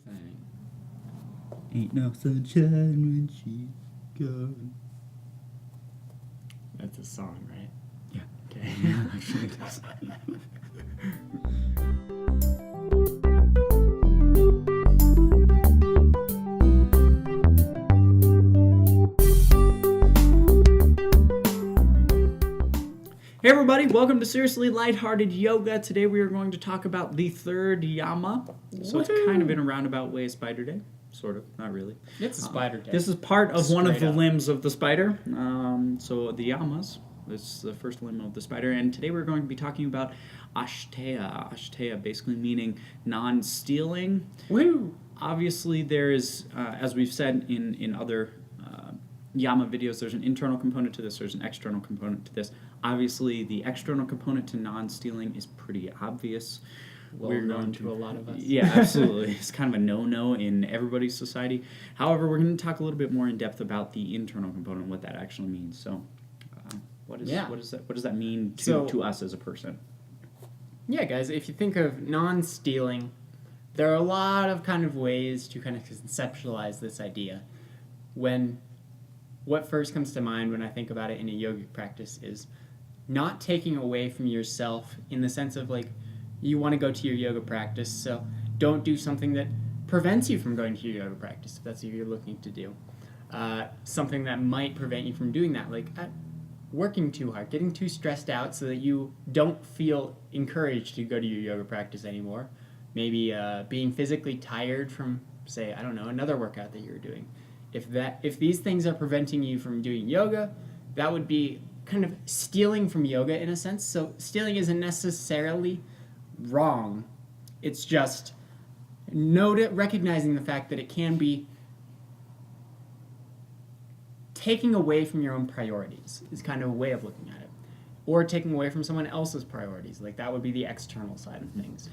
thing. Ain't no sunshine when she's gone. That's a song, right? Yeah. Okay. Yeah, actually it is. Hey everybody, welcome to Seriously Lighthearted Yoga. Today we are going to talk about the third yama. So it's kind of in a roundabout way a spider day. Sort of, not really. It's a spider day. This is part of one of Straight the up. limbs of the spider. So the yamas, this is the first limb of the spider. And today we're going to be talking about Asteya. Asteya basically meaning non-stealing. Woo! Obviously there is, as we've said in other yama videos, there's an internal component to this, there's an external component to this. Obviously, the external component to non-stealing is pretty obvious. Well known to a lot of us. Yeah, absolutely. It's kind of a no-no in everybody's society. However, we're going to talk a little bit more in depth about the internal component, what that actually means. So, what does that mean to us as a person? Yeah, guys, if you think of non-stealing, there are a lot of kind of ways to kind of conceptualize this idea. What first comes to mind when I think about it in a yogic practice is not taking away from yourself in the sense of like you want to go to your yoga practice, so don't do something that prevents you from going to your yoga practice if that's what you're looking to do. Something that might prevent you from doing that, like working too hard, getting too stressed out so that you don't feel encouraged to go to your yoga practice anymore. Maybe being physically tired from, say, I don't know, another workout that you're doing. If these things are preventing you from doing yoga, that would be kind of stealing from yoga in a sense. So stealing isn't necessarily wrong. It's just recognizing the fact that it can be taking away from your own priorities is kind of a way of looking at it. Or taking away from someone else's priorities. Like that would be the external side of things.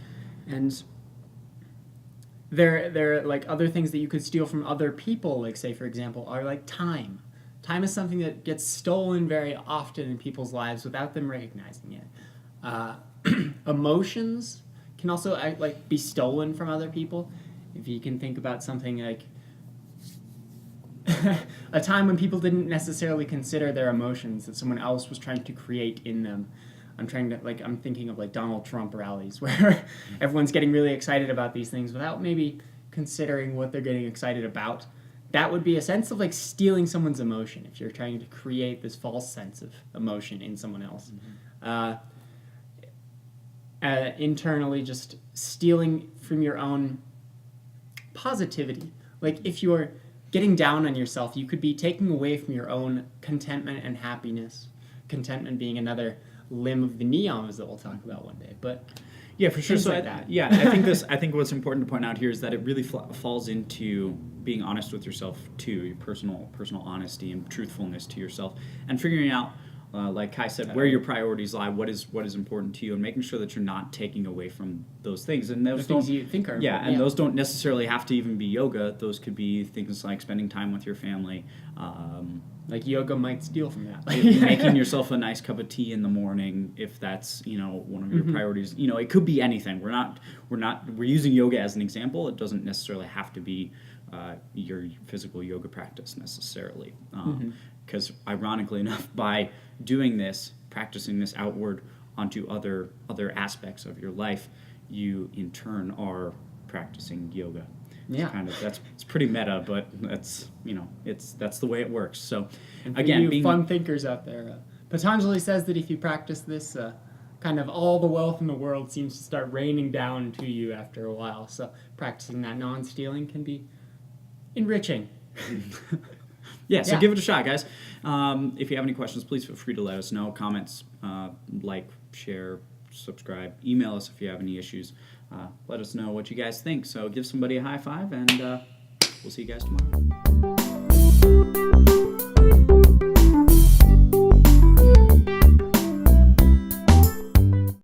And there are like other things that you could steal from other people, like say for example, are like time. Time is something that gets stolen very often in people's lives without them recognizing it. Emotions can also like be stolen from other people. If you can think about something like a time when people didn't necessarily consider their emotions that someone else was trying to create in them. I'm thinking of like Donald Trump rallies where everyone's getting really excited about these things without maybe considering what they're getting excited about. That would be a sense of like stealing someone's emotion if you're trying to create this false sense of emotion in someone else. Internally, just stealing from your own positivity. Like if you're getting down on yourself, you could be taking away from your own contentment and happiness. Contentment being another limb of the niyamas that we'll talk about one day, but yeah, for sure. things So like that. Yeah, I think what's important to point out here is that it really falls into being honest with yourself too, your personal honesty and truthfulness to yourself, and figuring out, like Kai said, where your priorities lie, what is important to you, and making sure that you're not taking away from those things. And those things you think are important. those don't necessarily have to even be yoga. Those could be things like spending time with your family. Like yoga might steal from that. Making yourself a nice cup of tea in the morning, if that's one of your priorities. It could be anything. We're using yoga as an example. It doesn't necessarily have to be your physical yoga practice necessarily, because ironically enough, by doing this, practicing this outward onto other aspects of your life, you in turn are practicing yoga. Yeah, it's pretty meta, but that's the way it works. So and for again, you fun thinkers out there, Patanjali says that if you practice this, kind of all the wealth in the world seems to start raining down to you after a while. So practicing that non-stealing can be enriching. So give it a shot, guys. If you have any questions, please feel free to let us know. Comments, like, share, subscribe, email us if you have any issues. Let us know what you guys think. So give somebody a high five, and we'll see you guys tomorrow.